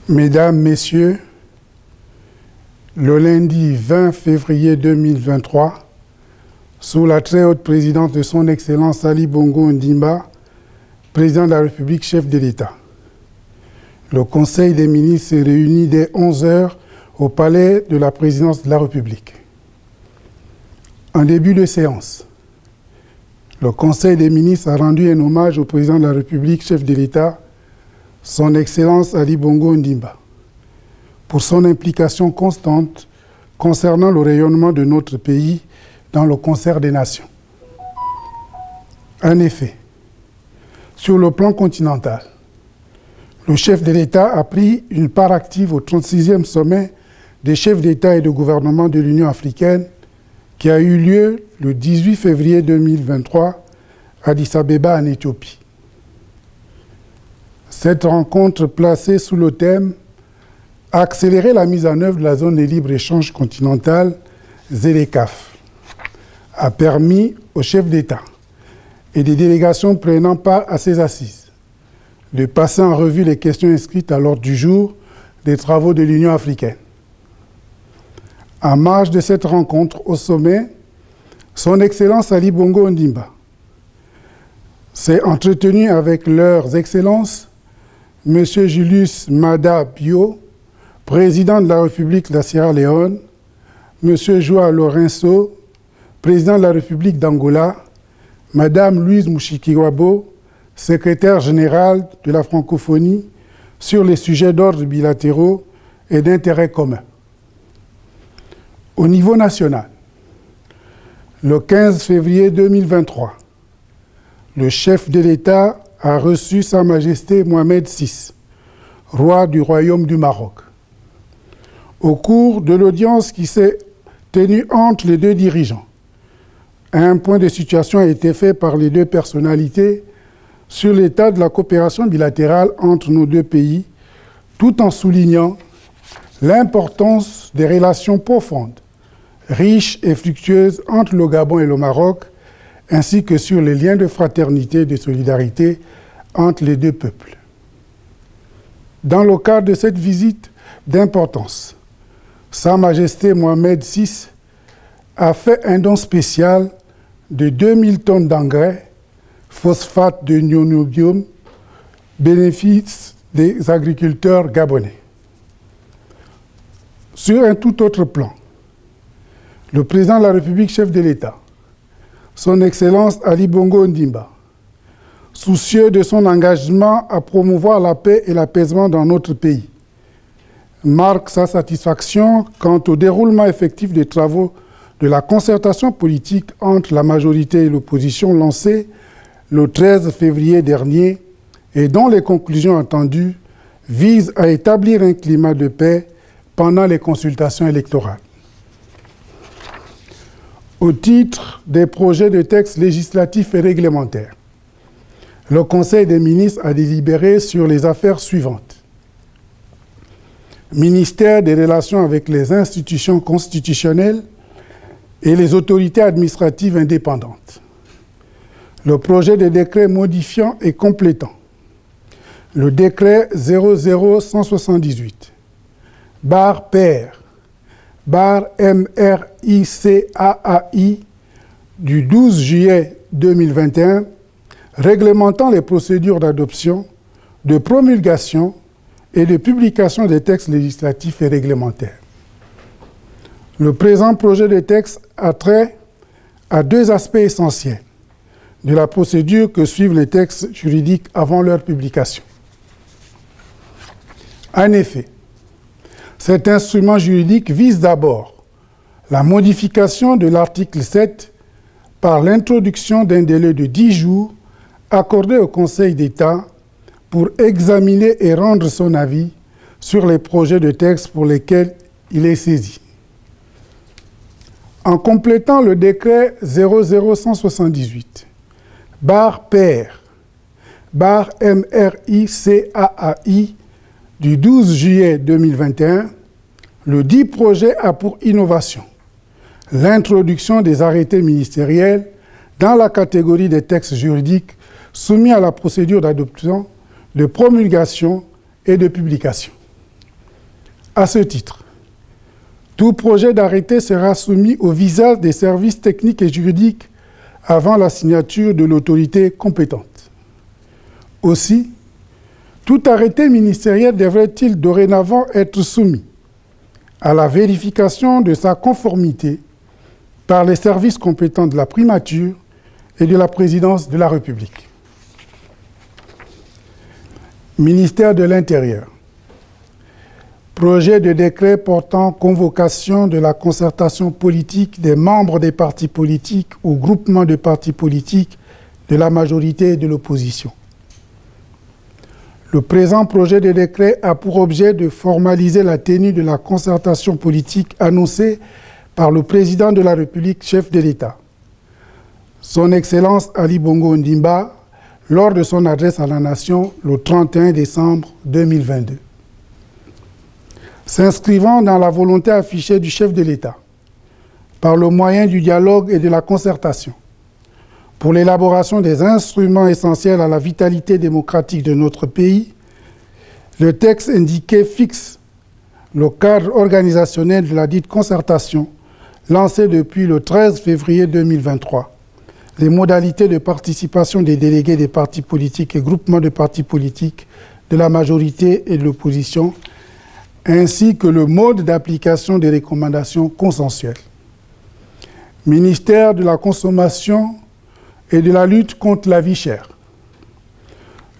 Mesdames, Messieurs, le lundi 20 février 2023, sous la très haute présidence de son Excellence Ali Bongo Ondimba, président de la République, chef de l'État, le Conseil des ministres s'est réuni dès 11 h au palais de la présidence de la République. En début de séance, le Conseil des ministres a rendu un hommage au président de la République, chef de l'État, son Excellence Ali Bongo Ondimba, pour son implication constante concernant le rayonnement de notre pays dans le concert des nations. En effet, sur le plan continental, le chef de l'État a pris une part active au 36e sommet des chefs d'État et de gouvernement de l'Union africaine qui a eu lieu le 18 février 2023 à Addis Abeba en Éthiopie. Cette rencontre placée sous le thème « Accélérer la mise en œuvre de la zone de libre-échange continentale ZLECAf » a permis aux chefs d'État et des délégations prenant part à ces assises de passer en revue les questions inscrites à l'ordre du jour des travaux de l'Union africaine. En marge de cette rencontre au sommet, son Excellence Ali Bongo Ondimba s'est entretenu avec leurs Excellences M. Julius Maada Bio, président de la République de la Sierra Leone, M. João Lourenço, président de la République d'Angola, Mme Louise Mushikiwabo, secrétaire générale de la francophonie, sur les sujets d'ordre bilatéraux et d'intérêt commun. Au niveau national, le 15 février 2023, le chef de l'État a reçu Sa Majesté Mohamed VI, roi du Royaume du Maroc. Au cours de l'audience qui s'est tenue entre les deux dirigeants, un point de situation a été fait par les deux personnalités sur l'état de la coopération bilatérale entre nos deux pays, tout en soulignant l'importance des relations profondes, riches et fructueuses entre le Gabon et le Maroc, ainsi que sur les liens de fraternité et de solidarité entre les deux peuples. Dans le cadre de cette visite d'importance, Sa Majesté Mohamed VI a fait un don spécial de 2000 tonnes d'engrais, phosphate de niobium, bénéfice des agriculteurs gabonais. Sur un tout autre plan, le président de la République, chef de l'État, son Excellence Ali Bongo Ondimba, soucieux de son engagement à promouvoir la paix et l'apaisement dans notre pays, marque sa satisfaction quant au déroulement effectif des travaux de la concertation politique entre la majorité et l'opposition lancée le 13 février dernier et dont les conclusions attendues visent à établir un climat de paix pendant les consultations électorales. Au titre des projets de textes législatifs et réglementaires, le Conseil des ministres a délibéré sur les affaires suivantes. Ministère des Relations avec les institutions constitutionnelles et les autorités administratives indépendantes. Le projet de décret modifiant et complétant le décret 00178, /PR, /MRICAAI du 12 juillet 2021, réglementant les procédures d'adoption, de promulgation et de publication des textes législatifs et réglementaires. Le présent projet de texte a trait à deux aspects essentiels de la procédure que suivent les textes juridiques avant leur publication. En effet, cet instrument juridique vise d'abord la modification de l'article 7 par l'introduction d'un délai de 10 jours accordé au Conseil d'État pour examiner et rendre son avis sur les projets de texte pour lesquels il est saisi. En complétant le décret 00178, /PR, /MRICAAI du 12 juillet 2021, le dit projet a pour innovation l'introduction des arrêtés ministériels dans la catégorie des textes juridiques soumis à la procédure d'adoption, de promulgation et de publication. À ce titre, tout projet d'arrêté sera soumis au visage des services techniques et juridiques avant la signature de l'autorité compétente. Aussi, tout arrêté ministériel devrait-il dorénavant être soumis à la vérification de sa conformité par les services compétents de la primature et de la présidence de la République. Ministère de l'Intérieur. Projet de décret portant convocation de la concertation politique des membres des partis politiques ou groupements de partis politiques de la majorité et de l'opposition. Le présent projet de décret a pour objet de formaliser la tenue de la concertation politique annoncée par le président de la République, chef de l'État, Son Excellence Ali Bongo Ondimba, lors de son adresse à la Nation le 31 décembre 2022. S'inscrivant dans la volonté affichée du chef de l'État, par le moyen du dialogue et de la concertation, pour l'élaboration des instruments essentiels à la vitalité démocratique de notre pays, le texte indiqué fixe le cadre organisationnel de la dite concertation lancée depuis le 13 février 2023, les modalités de participation des délégués des partis politiques et groupements de partis politiques de la majorité et de l'opposition, ainsi que le mode d'application des recommandations consensuelles. Ministère de la Consommation et de la lutte contre la vie chère.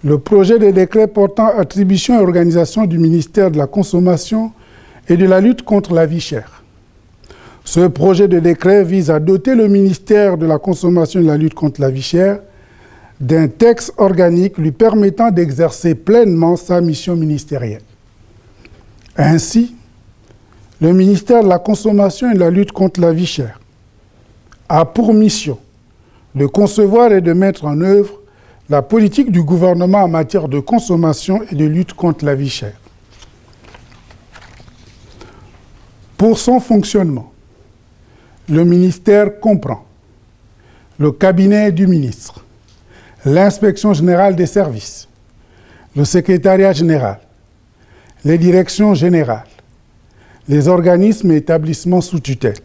Le projet de décret portant attribution et organisation du ministère de la Consommation et de la lutte contre la vie chère. Ce projet de décret vise à doter le ministère de la Consommation et de la lutte contre la vie chère d'un texte organique lui permettant d'exercer pleinement sa mission ministérielle. Ainsi, le ministère de la Consommation et de la lutte contre la vie chère a pour mission de concevoir et de mettre en œuvre la politique du gouvernement en matière de consommation et de lutte contre la vie chère. Pour son fonctionnement, le ministère comprend le cabinet du ministre, l'inspection générale des services, le secrétariat général, les directions générales, les organismes et établissements sous tutelle,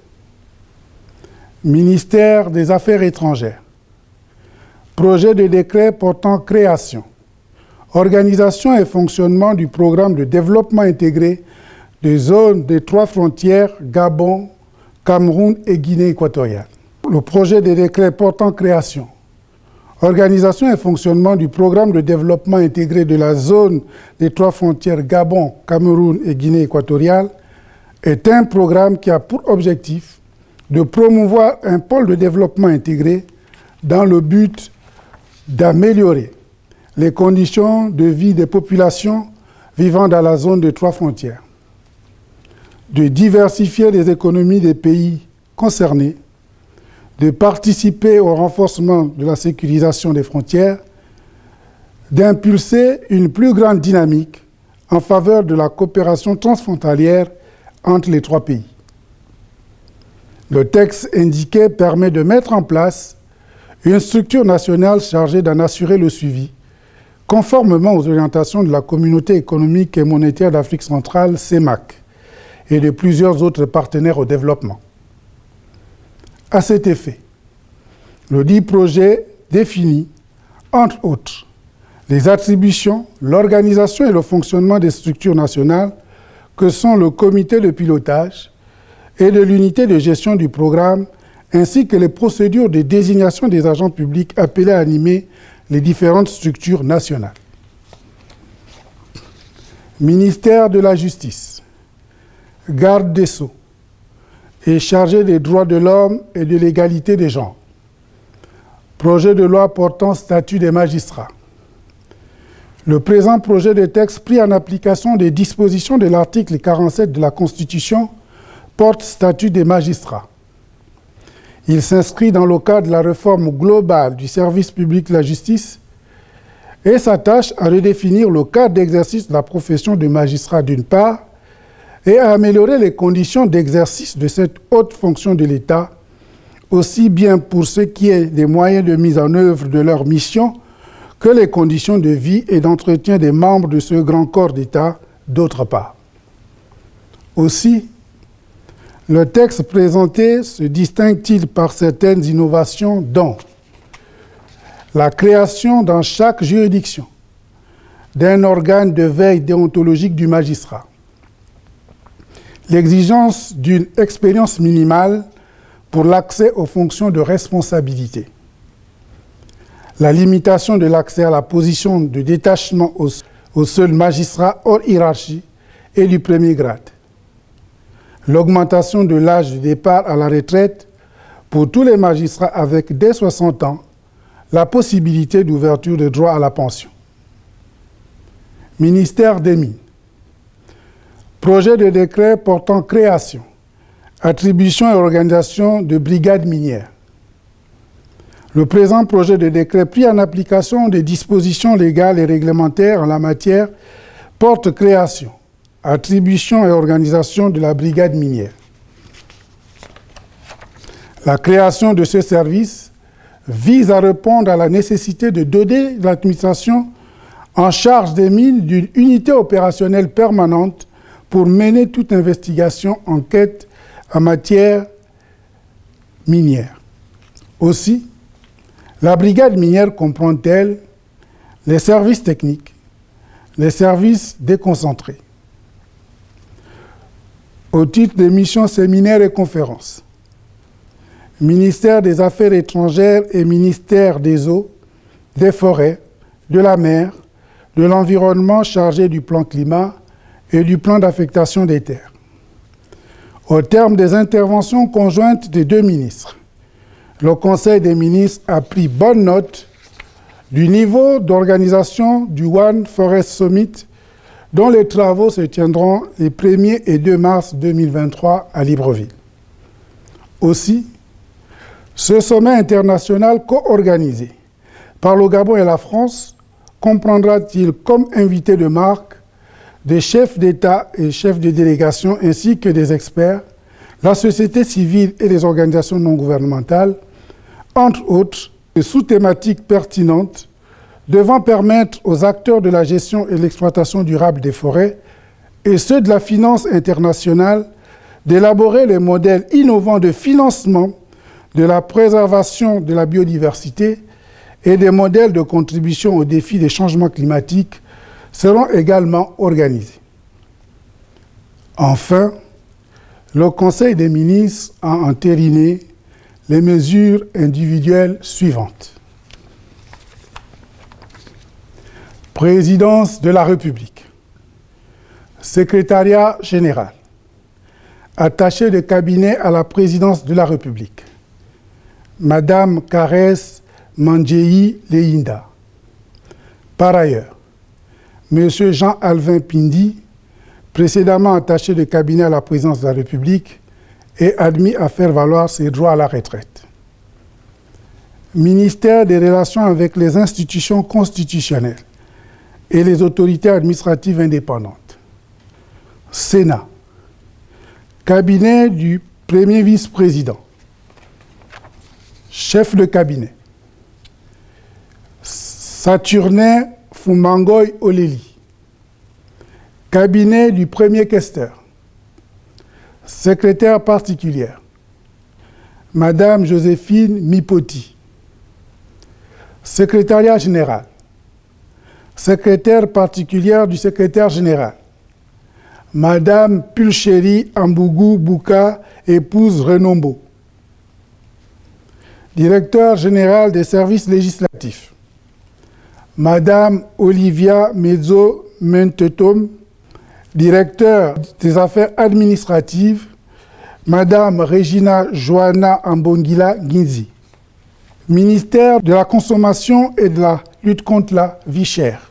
ministère des Affaires étrangères, projet de décret portant création, organisation et fonctionnement du programme de développement intégré des zones des 3 frontières Gabon, Cameroun et Guinée équatoriale. Le projet de décret portant création, organisation et fonctionnement du programme de développement intégré de la zone des 3 frontières Gabon, Cameroun et Guinée équatoriale est un programme qui a pour objectif de promouvoir un pôle de développement intégré dans le but d'améliorer les conditions de vie des populations vivant dans la zone des 3 frontières, de diversifier les économies des pays concernés, de participer au renforcement de la sécurisation des frontières, d'impulser une plus grande dynamique en faveur de la coopération transfrontalière entre les 3 pays. Le texte indiqué permet de mettre en place une structure nationale chargée d'en assurer le suivi, conformément aux orientations de la Communauté économique et monétaire d'Afrique centrale, CEMAC, et de plusieurs autres partenaires au développement. À cet effet, le dit projet définit, entre autres, les attributions, l'organisation et le fonctionnement des structures nationales que sont le comité de pilotage et de l'unité de gestion du programme, ainsi que les procédures de désignation des agents publics appelés à animer les différentes structures nationales. Ministère de la Justice, garde des Sceaux et chargé des droits de l'homme et de l'égalité des genres. Projet de loi portant statut des magistrats. Le présent projet de texte pris en application des dispositions de l'article 47 de la Constitution porte statut des magistrats. Il s'inscrit dans le cadre de la réforme globale du service public de la justice et s'attache à redéfinir le cadre d'exercice de la profession de magistrat d'une part et à améliorer les conditions d'exercice de cette haute fonction de l'État, aussi bien pour ce qui est des moyens de mise en œuvre de leur mission que les conditions de vie et d'entretien des membres de ce grand corps d'État, d'autre part. Aussi, le texte présenté se distingue-t-il par certaines innovations dont la création dans chaque juridiction d'un organe de veille déontologique du magistrat, l'exigence d'une expérience minimale pour l'accès aux fonctions de responsabilité, la limitation de l'accès à la position de détachement aux seuls magistrats hors hiérarchie et du premier grade, l'augmentation de l'âge de départ à la retraite pour tous les magistrats avec dès 60 ans la possibilité d'ouverture de droit à la pension. Ministère des Mines. Projet de décret portant création, attribution et organisation de brigades minières. Le présent projet de décret pris en application des dispositions légales et réglementaires en la matière porte création, attribution et organisation de la brigade minière. La création de ce service vise à répondre à la nécessité de doter l'administration en charge des mines d'une unité opérationnelle permanente pour mener toute investigation, enquête en matière minière. Aussi, la brigade minière comprend-elle les services techniques, les services déconcentrés. Au titre des missions séminaires et conférences, ministère des Affaires étrangères et ministère des Eaux, des Forêts, de la Mer, de l'Environnement chargé du plan climat et du plan d'affectation des terres. Au terme des interventions conjointes des deux ministres, le Conseil des ministres a pris bonne note du niveau d'organisation du One Forest Summit dont les travaux se tiendront les 1er et 2 mars 2023 à Libreville. Aussi, ce sommet international co-organisé par le Gabon et la France comprendra-t-il comme invités de marque des chefs d'État et chefs de délégation ainsi que des experts, la société civile et les organisations non gouvernementales, entre autres, des sous-thématiques pertinentes devant permettre aux acteurs de la gestion et l'exploitation durable des forêts et ceux de la finance internationale d'élaborer les modèles innovants de financement de la préservation de la biodiversité et des modèles de contribution aux défis des changements climatiques seront également organisés. Enfin, le Conseil des ministres a entériné les mesures individuelles suivantes. Présidence de la République, Secrétariat général, attaché de cabinet à la présidence de la République, Madame Karès Mandjeyi Leyinda. Par ailleurs, Monsieur Jean-Alvin Pindi, précédemment attaché de cabinet à la présidence de la République, est admis à faire valoir ses droits à la retraite. Ministère des Relations avec les institutions constitutionnelles et les autorités administratives indépendantes. Sénat. Cabinet du premier vice-président. Chef de cabinet. Saturnin Fumangoy Oleli. Cabinet du premier questeur. Secrétaire particulière. Madame Joséphine Mipoti. Secrétariat général. Secrétaire particulière du secrétaire général. Madame Pulchéri Ambougou Bouka, épouse Renombo. Directeur général des services législatifs. Madame Olivia Mezzo Mentetom, directeur des affaires administratives. Madame Regina Joana Ambongila Ginzi. Ministère de la Consommation et de la lutte contre la vie chère.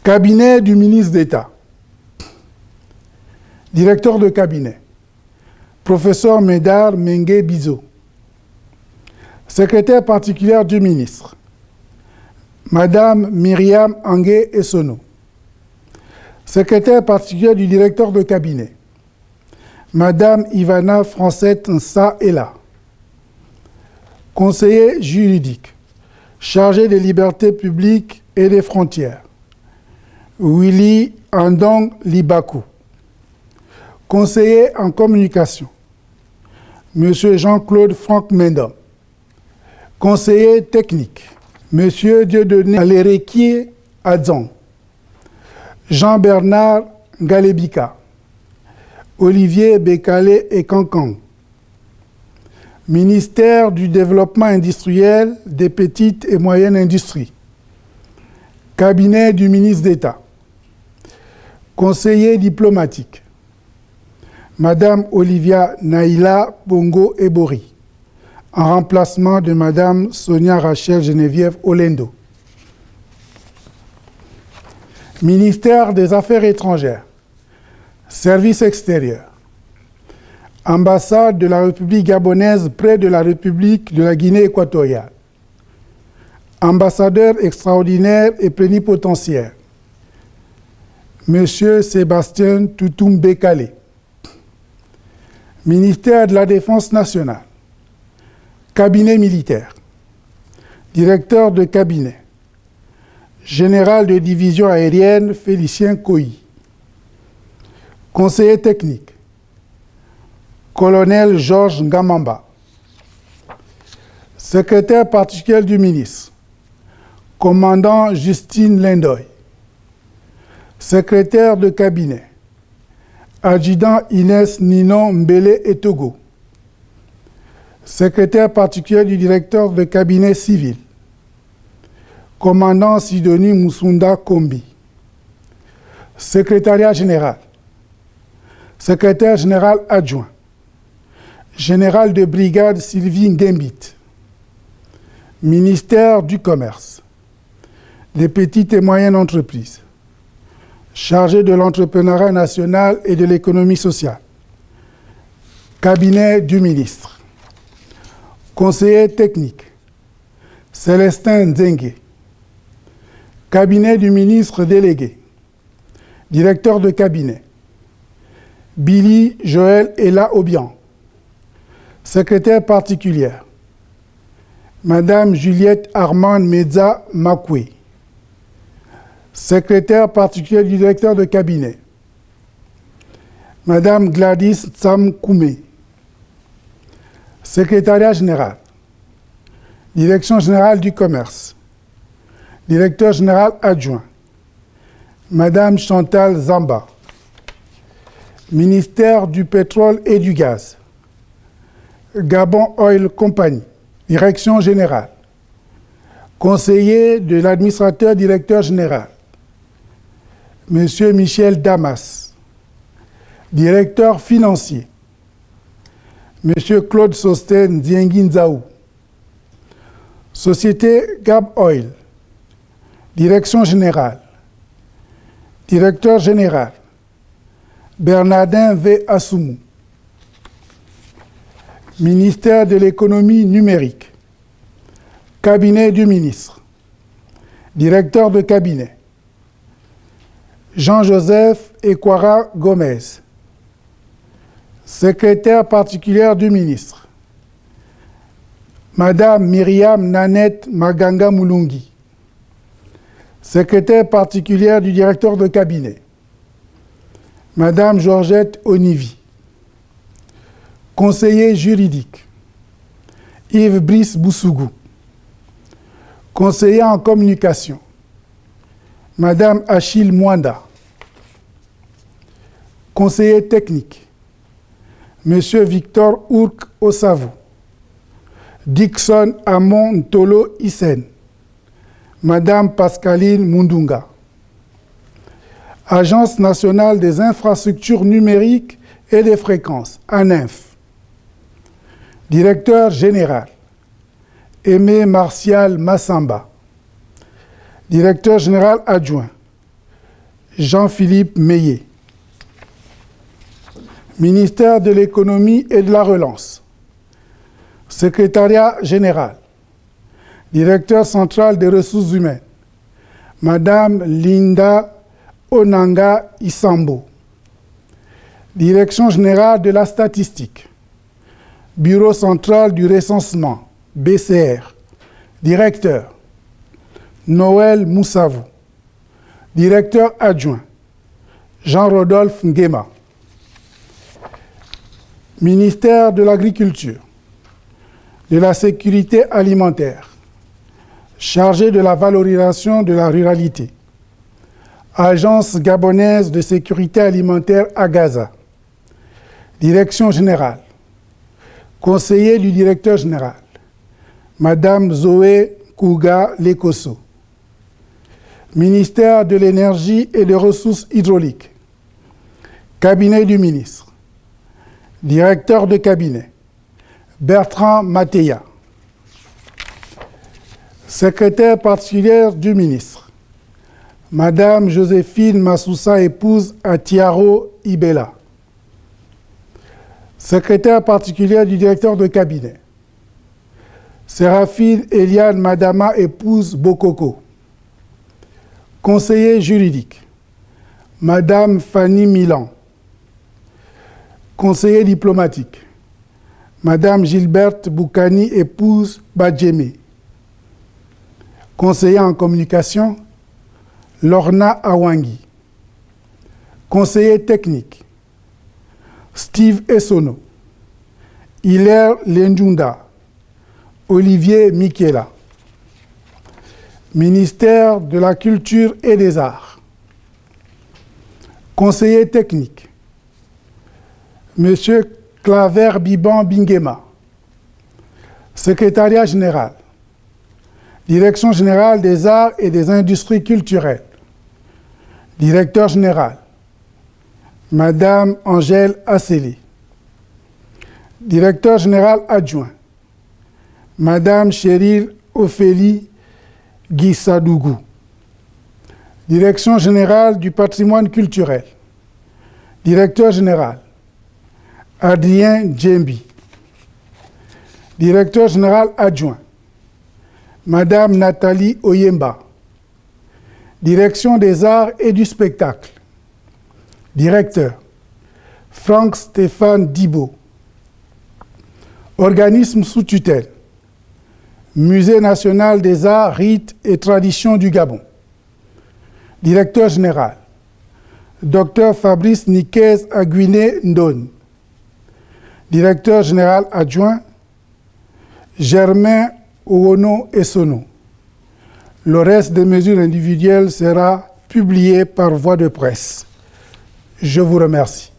Cabinet du ministre d'État. Directeur de cabinet. Professeur Médard Mengue Bizo. Secrétaire particulière du ministre. Madame Myriam Angué Essono. Secrétaire particulière du directeur de cabinet. Madame Ivana Francette Nsa Ela. Conseiller juridique, chargé des libertés publiques et des frontières. Willy Andong Libaku. Conseiller en communication, M. Jean-Claude Franck Mendom. Conseiller technique, M. Dieudonné Alérekié Adzon. Jean-Bernard Galébika. Olivier Bécalé et Cancang. Ministère du Développement industriel, des petites et moyennes industries. Cabinet du ministre d'État. Conseiller diplomatique. Madame Olivia Naïla Bongo Ebori, en remplacement de Madame Sonia Rachel Geneviève Olendo. Ministère des Affaires étrangères. Service extérieur. Ambassade de la République gabonaise près de la République de la Guinée équatoriale. Ambassadeur extraordinaire et plénipotentiaire. Monsieur Sébastien Toutoum Bécalé. Ministère de la Défense nationale. Cabinet militaire. Directeur de cabinet. Général de division aérienne Félicien Koyi. Conseiller technique. Colonel Georges Ngamamba. Secrétaire particulier du ministre. Commandant Justine Lindoy. Secrétaire de cabinet. Adjudant Inès Ninon Mbele Etogo. Secrétaire particulier du directeur de cabinet civil. Commandant Sidonie Moussunda Kombi. Secrétariat général. Secrétaire général adjoint. Général de brigade Sylvie Ngembit. Ministère du Commerce. Des petites et moyennes entreprises. Chargé de l'entrepreneuriat national et de l'économie sociale. Cabinet du ministre. Conseiller technique. Célestin Nzengue. Cabinet du ministre délégué. Directeur de cabinet. Billy Joël Ella Obian. Secrétaire particulière. Madame Juliette Armand Medza Makwe. Secrétaire particulier du directeur de cabinet. Madame Gladys Tsam Koumé. Secrétariat général. Direction générale du commerce. Directeur général adjoint. Madame Chantal Zamba. Ministère du pétrole et du gaz. Gabon Oil Company. Direction générale. Conseiller de l'administrateur directeur général. Monsieur Michel Damas. Directeur financier. Monsieur Claude Sosten Dienguinzaou. Société Gab Oil. Direction générale. Directeur général. Bernardin V. Assoumou. Ministère de l'économie numérique. Cabinet du ministre. Directeur de cabinet. Jean-Joseph Ekwara Gomez. Secrétaire particulière du ministre. Madame Myriam Nanette Maganga Moulungi. Secrétaire particulière du directeur de cabinet. Madame Georgette Onivi. Conseiller juridique. Yves Brice Boussougou. Conseiller en communication. Madame Achille Mwanda. Conseiller technique. Monsieur Victor Ourk Osavou. Dixon Amon Ntolo Isen. Madame Pascaline Mundunga. Agence nationale des infrastructures numériques et des fréquences, ANINF. Directeur général. Aimé Martial Massamba. Directeur général adjoint. Jean-Philippe Meillet. Ministère de l'économie et de la relance. Secrétariat général. Directeur central des ressources humaines. Madame Linda Onanga Isambo. Direction générale de la statistique. Bureau central du recensement, BCR. Directeur. Noël Moussavou. Directeur adjoint. Jean-Rodolphe Nguema. Ministère de l'Agriculture, de la Sécurité alimentaire, chargé de la valorisation de la ruralité. Agence gabonaise de sécurité alimentaire à Gaza. Direction générale. Conseiller du directeur général, Madame Zoé Kouga Lekosso. Ministère de l'Énergie et des Ressources hydrauliques. Cabinet du ministre. Directeur de cabinet, Bertrand Matéa. Secrétaire particulière du ministre, Madame Joséphine Massoussa, épouse à Tiaro Ibela. Secrétaire particulière du directeur de cabinet, Séraphine Eliane Madama, épouse Bokoko. Conseiller juridique, Madame Fanny Milan. Conseiller diplomatique, Madame Gilberte Boukani, épouse Badjemé. Conseiller en communication, Lorna Awangi. Conseiller technique, Steve Essono. Hilaire Lenjunda. Olivier Michela. Ministère de la Culture et des Arts. Conseiller technique, Monsieur Claver Biban Bingema. Secrétariat général, Direction générale des arts et des industries culturelles. Directeur général, Madame Angèle Asseli. Directeur général adjoint, Madame Chéril Ophélie Guissadougou. Direction générale du patrimoine culturel. Directeur général, Adrien Djembi. Directeur général adjoint, Madame Nathalie Oyemba. Direction des arts et du spectacle. Directeur, Franck Stéphane Dibo. Organisme sous tutelle, Musée national des arts, rites et traditions du Gabon. Directeur général, Dr Fabrice Niquez Aguiné Ndone. Directeur général adjoint, Germain Ouono Essono. Le reste des mesures individuelles sera publié par voie de presse. Je vous remercie.